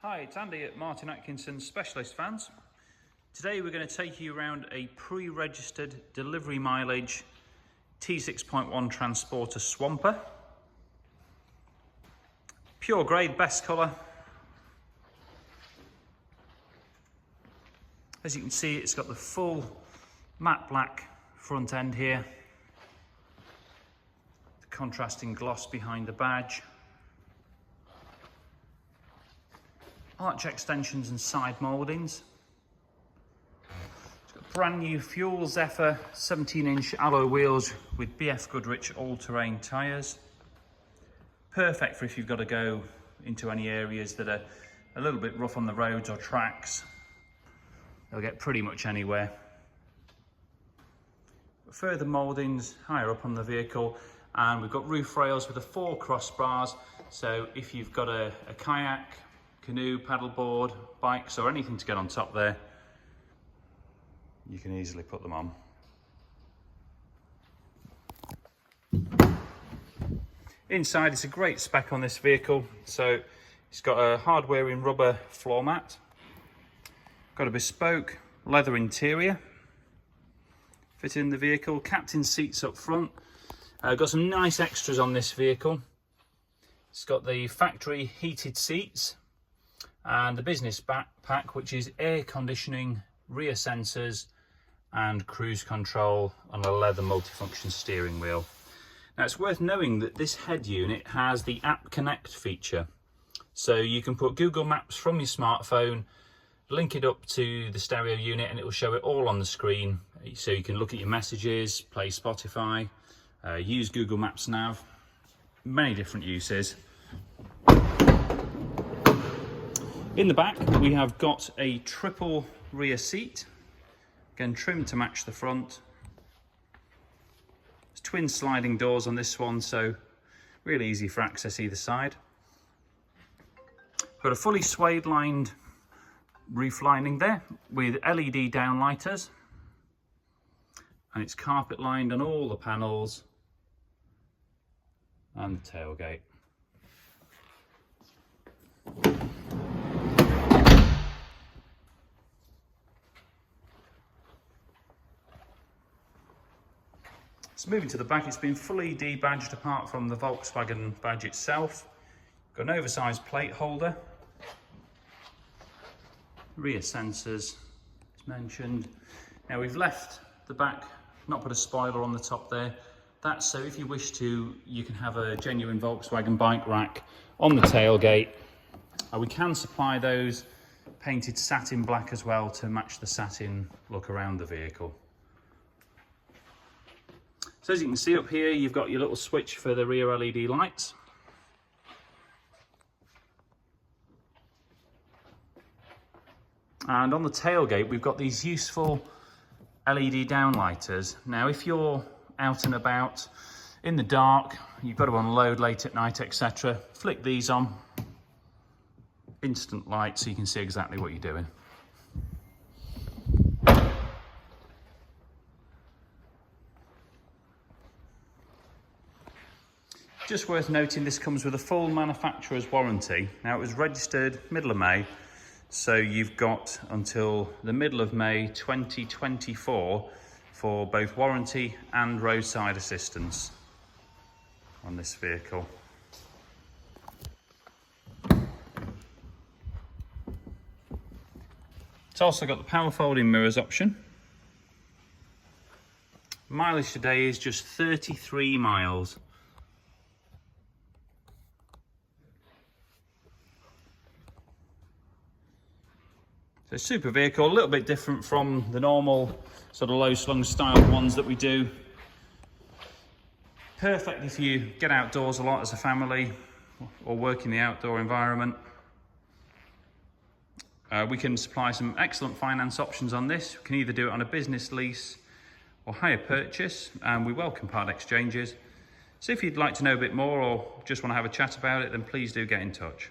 Hi, it's Andy at Atkinson Specialist Vans. Today we're going to take you around a pre-registered delivery mileage T6.1 Transporter Swamper. Pure grade, best colour. As you can see, it's got the full matte black front end here. The contrasting gloss behind the badge. Arch extensions and side mouldings. It's got brand new Fuel Zephyr 17-inch alloy wheels with BFG All-Terrain tyres. Perfect for if you've got to go into any areas that are a little bit rough on the roads or tracks. They'll get pretty much anywhere. Further mouldings higher up on the vehicle, and we've got roof rails with the 4 crossbars, so if you've got a kayak, canoe, paddleboard, bikes or anything to get on top there, you can easily put them on. Inside, it's a great spec on this vehicle. So it's got a hard wearing rubber floor mat, got a bespoke leather interior fitted in the vehicle, captain seats up front. Got some nice extras on this vehicle. It's got the factory heated seats and the business backpack, which is air conditioning, rear sensors and cruise control on a leather multifunction steering wheel. Now it's worth knowing that this head unit has the app connect feature, so you can put Google Maps from your smartphone, link it up to the stereo unit and it will show it all on the screen, so you can look at your messages, play Spotify, use Google Maps Nav, many different uses. In the back, we have got a triple rear seat, again trimmed to match the front. There's twin sliding doors on this one, so really easy for access either side. Got a fully suede lined roof lining there with LED downlighters, and it's carpet lined on all the panels and the tailgate. So moving to the back, it's been fully debadged apart from the Volkswagen badge itself. Got an oversized plate holder, rear sensors as mentioned. Now we've left the back, not put a spoiler on the top there. That's so if you wish to, you can have a genuine Volkswagen bike rack on the tailgate. We can supply those painted satin black as well to match the satin look around the vehicle. So as you can see up here, you've got your little switch for the rear LED lights. And on the tailgate, we've got these useful LED downlighters. Now, if you're out and about in the dark, you've got to unload late at night, etc., flick these on. Instant light so you can see exactly what you're doing. Just worth noting, this comes with a full manufacturer's warranty. Now, it was registered middle of May, so you've got until the middle of May 2024 for both warranty and roadside assistance on this vehicle. It's also got the power folding mirrors option. Mileage today is just 33 miles. So super vehicle, a little bit different from the normal sort of low slung style ones that we do. Perfect if you get outdoors a lot as a family or work in the outdoor environment. We can supply some excellent finance options on this. We can either do it on a business lease or hire purchase, and we welcome part exchanges. So if you'd like to know a bit more or just want to have a chat about it, then please do get in touch.